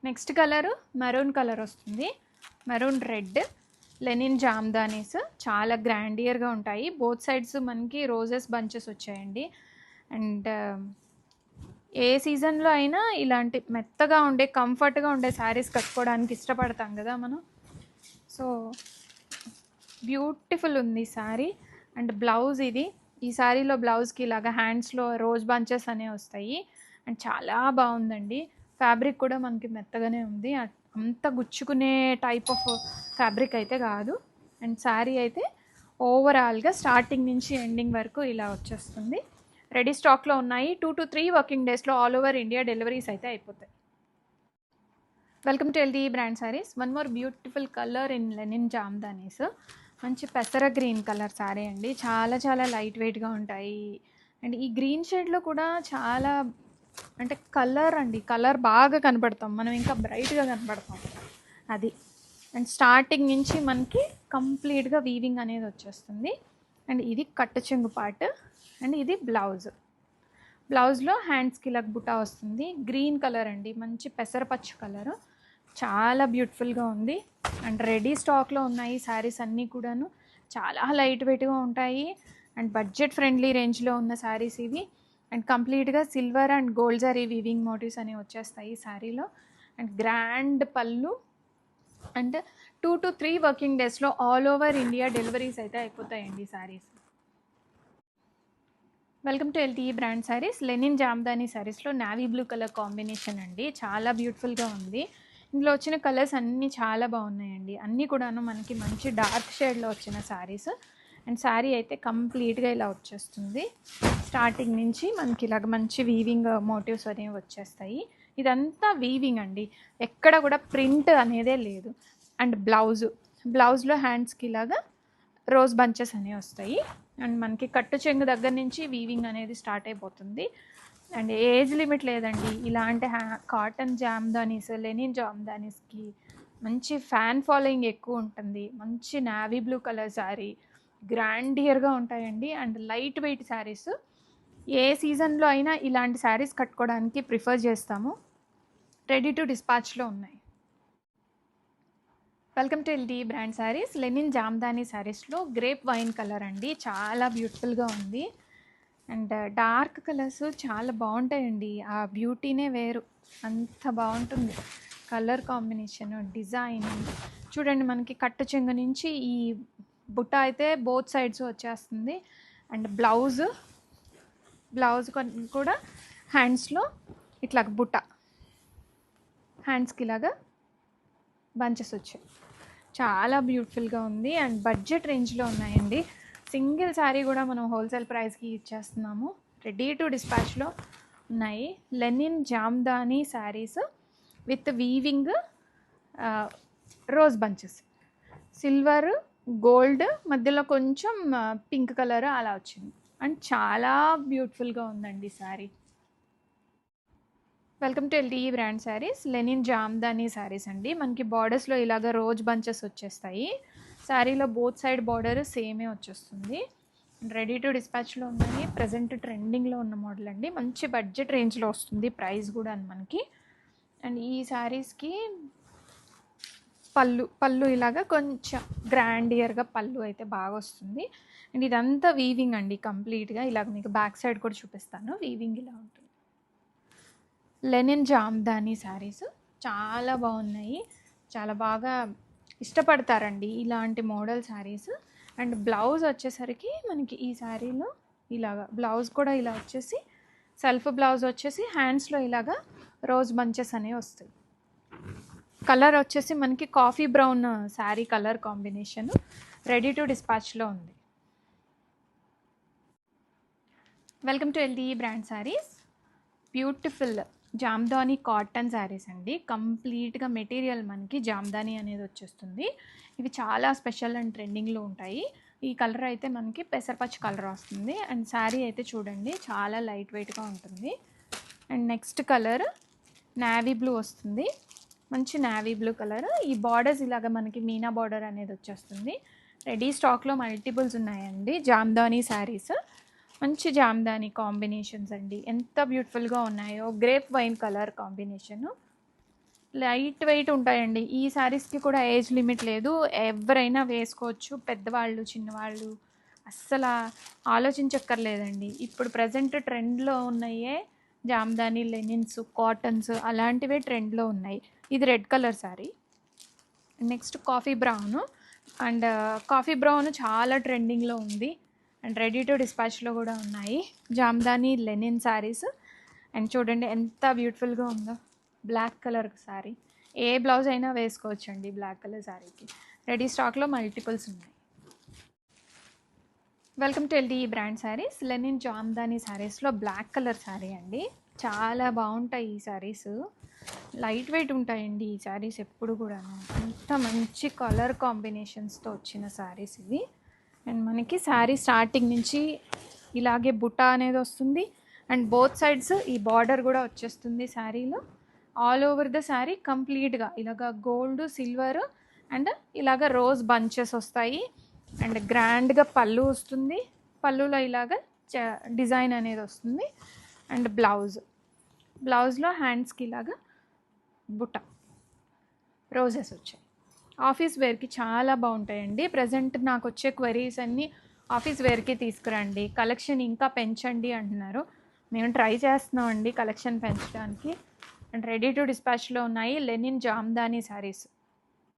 Next colour maroon colour వస్తుంది, maroon red Lenin jamdanis చాలా గ్రాండియర్గా ఉంటాయి. బోత్ సైడ్స్ మనకి రోజెస్ బంచెస్ వచ్చాయండి. అండ్ ఏ సీజన్లో అయినా ఇలాంటి మెత్తగా ఉండే కంఫర్ట్గా ఉండే శారీస్ కట్టుకోవడానికి ఇష్టపడతాం కదా మనం. సో బ్యూటిఫుల్ ఉంది శారీ. అండ్ బ్లౌజ్ ఇది, ఈ శారీలో బ్లౌజ్కి ఇలాగా హ్యాండ్స్లో రోజ్ బంచెస్ అనేవి వస్తాయి. అండ్ చాలా బాగుందండి. ఫ్యాబ్రిక్ కూడా మనకి మెత్తగానే ఉంది, అంత గుచ్చుకునే టైప్ ఆఫ్ ఫ్యాబ్రిక్ అయితే కాదు. అండ్ శారీ అయితే ఓవరాల్గా స్టార్టింగ్ నుంచి ఎండింగ్ వరకు ఇలా వచ్చేస్తుంది. రెడీ స్టాక్లో ఉన్నాయి. 2 to 3 వర్కింగ్ డేస్లో ఆల్ ఓవర్ ఇండియా డెలివరీస్ అయితే అయిపోతాయి. Welcome to LD brand saris. One more beautiful colour in linen Jamdanis. మంచి పెసర గ్రీన్ కలర్ శారీ అండి. చాలా చాలా లైట్ వెయిట్గా ఉంటాయి. అండ్ ఈ గ్రీన్ షేడ్లో కూడా చాలా అంటే కలర్ అండి, కలర్ బాగా కనపడతాం మనం, ఇంకా బ్రైట్గా కనపడతాం అది. అండ్ స్టార్టింగ్ నుంచి మనకి కంప్లీట్గా వీవింగ్ అనేది వచ్చేస్తుంది. అండ్ ఇది కట్టు చెంగు పార్ట్. అండ్ ఇది బ్లౌజ్. బ్లౌజ్లో హ్యాండ్స్కి ఇలా బుటా వస్తుంది. గ్రీన్ కలర్ అండి, మంచి పెసరపచ్చ కలరు, చాలా బ్యూటిఫుల్గా ఉంది. అండ్ రెడీ స్టాక్లో ఉన్నాయి శారీస్ అన్నీ కూడాను. చాలా లైట్ వెయిట్గా ఉంటాయి అండ్ బడ్జెట్ ఫ్రెండ్లీ రేంజ్లో ఉన్న శారీస్ ఇవి. అండ్ కంప్లీట్గా silver and gold zari weaving motifs అనేవి వచ్చేస్తాయి ఈ శారీలో. And grand pallu. And 2 to 3 working డేస్లో ఆల్ ఓవర్ ఇండియా డెలివరీస్ అయితే అయిపోతాయండి saris. Welcome to LTE brand saris. Linen jamdani శారీస్లో నావీ బ్లూ కలర్ కాంబినేషన్ అండి, చాలా బ్యూటిఫుల్గా ఉంది. ఇందులో వచ్చిన కలర్స్ అన్నీ చాలా బాగున్నాయండి. అన్నీ కూడాను మనకి మంచి డార్క్ షేడ్లో వచ్చిన శారీస్. అండ్ శారీ అయితే కంప్లీట్గా ఇలా వచ్చేస్తుంది. స్టార్టింగ్ నుంచి మనకి ఇలాగ మంచి వీవింగ్ మోటివ్స్ అనేవి వచ్చేస్తాయి. ఇదంతా వీవింగ్ అండి, ఎక్కడ కూడా ప్రింట్ అనేదే లేదు. అండ్ బ్లౌజ్లో హ్యాండ్స్కి ఇలాగా రోజ్ బంచెస్ అనేవి వస్తాయి. అండ్ మనకి కట్టు చెంగు దగ్గర నుంచి వీవింగ్ అనేది స్టార్ట్ అయిపోతుంది. అండ్ ఏజ్ లిమిట్ లేదండి. ఇలాంటి కాటన్ జామ్దానీస్, లెనిన్ జామ్దానీస్కి మంచి ఫ్యాన్ ఫాలోయింగ్ ఎక్కువ ఉంటుంది. మంచి నావీ బ్లూ కలర్ శారీ, గ్రాండియర్గా ఉంటాయండి. అండ్ లైట్ వెయిట్ శారీస్, ఏ సీజన్లో అయినా ఇలాంటి శారీస్ కట్టుకోవడానికి ప్రిఫర్ చేస్తాము. రెడీ టు డిస్పాచ్లో ఉన్నాయి. Welcome to LD brand saris. Linen jamdani శారీస్లో గ్రేప్ వైన్ కలర్ అండి, చాలా బ్యూటిఫుల్గా ఉంది. అండ్ డార్క్ కలర్స్ చాలా బాగుంటాయండి, ఆ బ్యూటీనే వేరు, అంత బాగుంటుంది కలర్ కాంబినేషన్, డిజైన్. చూడండి మనకి కట్టు చెంగు నుంచి ఈ బుట్ట అయితే బోత్ సైడ్స్ వచ్చేస్తుంది. అండ్ బ్లౌజ్ కూడా హ్యాండ్స్లో ఇట్లా బుట్ట, హ్యాండ్స్కి ఇలాగా బంచెస్ వచ్చాయి, చాలా బ్యూటిఫుల్గా ఉంది. అండ్ బడ్జెట్ రేంజ్లో ఉన్నాయండి. సింగిల్ శారీ కూడా మనం హోల్సేల్ ప్రైస్కి ఇచ్చేస్తున్నాము. రెడీ టు డిస్పాచ్లో ఉన్నాయి. Linen jamdani saris with weaving rose bunches, silver gold మధ్యలో కొంచెం పింక్ కలర్ అలా వచ్చింది. అండ్ చాలా బ్యూటిఫుల్గా ఉందండి sari. Welcome to LTE brand saris. Linen jamdani saris అండి. మనకి బార్డర్స్లో ఇలాగ రోజ్ బంచెస్ వచ్చేస్తాయి. శారీలో బోత్ సైడ్ బార్డర్ సేమే వచ్చేస్తుంది. రెడీ టు డిస్పాచ్లో ఉన్నాయి. ప్రజెంట్ ట్రెండింగ్లో ఉన్న మోడల్ అండి. మంచి బడ్జెట్ రేంజ్లో వస్తుంది ప్రైస్ కూడా మనకి. అండ్ ఈ శారీస్కి పళ్ళు ఇలాగా కొంచెం గ్రాండియర్గా పళ్ళు అయితే బాగా వస్తుంది. అండ్ ఇదంతా వీవింగ్ అండి కంప్లీట్గా. ఇలాగ మీకు బ్యాక్ సైడ్ కూడా చూపిస్తాను, వీవింగ్ ఇలా ఉంటుంది. లెనిన్ జామ్దానీ శారీస్ చాలా బాగున్నాయి, చాలా బాగా ఇష్టపడతారండి ఇలాంటి మోడల్ శారీస్. అండ్ బ్లౌజ్ వచ్చేసరికి మనకి ఈ శారీలో ఇలాగా బ్లౌజ్ కూడా ఇలా వచ్చేసి సెల్ఫ్ బ్లౌజ్ వచ్చేసి హ్యాండ్స్లో ఇలాగా రోజ్ బంచెస్ అనేవి వస్తాయి. కలర్ వచ్చేసి మనకి coffee brown sari colour combination. Ready to డిస్పాచ్లో ఉంది. Welcome to LDE brand saris. Beautiful jamdani cotton saris అండి. కంప్లీట్గా మెటీరియల్ మనకి జామ్దానీ అనేది వచ్చేస్తుంది. ఇవి చాలా స్పెషల్ అండ్ ట్రెండింగ్లో ఉంటాయి. ఈ కలర్ అయితే మనకి పెసరపచ్చ కలర్ వస్తుంది. అండ్ శారీ అయితే చూడండి చాలా లైట్ వెయిట్గా ఉంటుంది. And next colour navy blue వస్తుంది, మంచి నావీ బ్లూ కలర్. ఈ బార్డర్స్ ఇలాగ మనకి మీనా బార్డర్ అనేది వచ్చేస్తుంది. రెడీ స్టాక్లో మల్టిపుల్స్ ఉన్నాయండి జామ్దానీ శారీస్. మంచి జామ్దానీ కాంబినేషన్స్ అండి, ఎంత బ్యూటిఫుల్గా ఉన్నాయో. Grape wine colour combination, light weight ఉంటాయండి. ఈ శారీస్‌కి కూడా ఏజ్ లిమిట్ లేదు. ఎవరైనా వేసుకోవచ్చు. పెద్దవాళ్ళు, చిన్నవాళ్ళు అస్సల ఆలోచించక్కర్లేదండి. ఇప్పుడు ప్రెజెంట్ ట్రెండ్‌లో ఉన్నయే జామ్దాని, లెనిన్స్, కాటన్స్ అలాంటివే ట్రెండ్‌లో ఉన్నాయి. ఇది red colour sari. Next coffee brown. And coffee brown చాలా ట్రెండింగ్‌లో ఉంది. అండ్ రెడీ టు డిస్పాచ్‌లో కూడా ఉన్నాయి. జామ్దాని లెనిన్ శారీస్. అండ్ చూడండి ఎంత బ్యూటిఫుల్‌గా ఉందో. Black colour sari. ఏ బ్లౌజ్ అయినా వేసుకోవచ్చండి బ్లాక్ కలర్ శారీకి. రెడీ స్టాక్‌లో మల్టిపుల్స్ ఉన్నాయి. Welcome to LD brand saris. Linen jamdani శారీస్లో బ్లాక్ కలర్ శారీ అండి. చాలా బాగుంటాయి ఈ శారీస్. లైట్ వెయిట్ ఉంటాయండి ఈ శారీస్ ఎప్పుడు కూడా. అంత మంచి కలర్ కాంబినేషన్స్తో వచ్చిన శారీస్ ఇవి. అండ్ మనకి శారీ స్టార్టింగ్ నుంచి ఇలాగే బుట్ట అనేది వస్తుంది. అండ్ బోత్ సైడ్స్ ఈ బార్డర్ కూడా వచ్చేస్తుంది శారీలో. ఆల్ ఓవర్ ద శారీ కంప్లీట్గా ఇలాగ గోల్డ్, సిల్వర్ అండ్ ఇలాగ రోజ్ బంచెస్ వస్తాయి. అండ్ గ్రాండ్గా పళ్ళు వస్తుంది. పళ్ళులో ఇలాగ డిజైన్ అనేది వస్తుంది. అండ్ బ్లౌజ్లో హ్యాండ్స్కి ఇలాగా బుట్ట రోజెస్ వచ్చాయి. ఆఫీస్ వేర్కి చాలా బాగుంటాయండి. ప్రజెంట్ నాకు వచ్చే క్వరీస్ అన్నీ ఆఫీస్ వేర్కి తీసుకురండి, కలెక్షన్ ఇంకా పెంచండి అంటున్నారు. మేము ట్రై చేస్తున్నామండి కలెక్షన్ పెంచడానికి. అండ్ రెడీ టు డిస్పాచ్లో ఉన్నాయి లెనిన్ జామ్దాని శారీస్.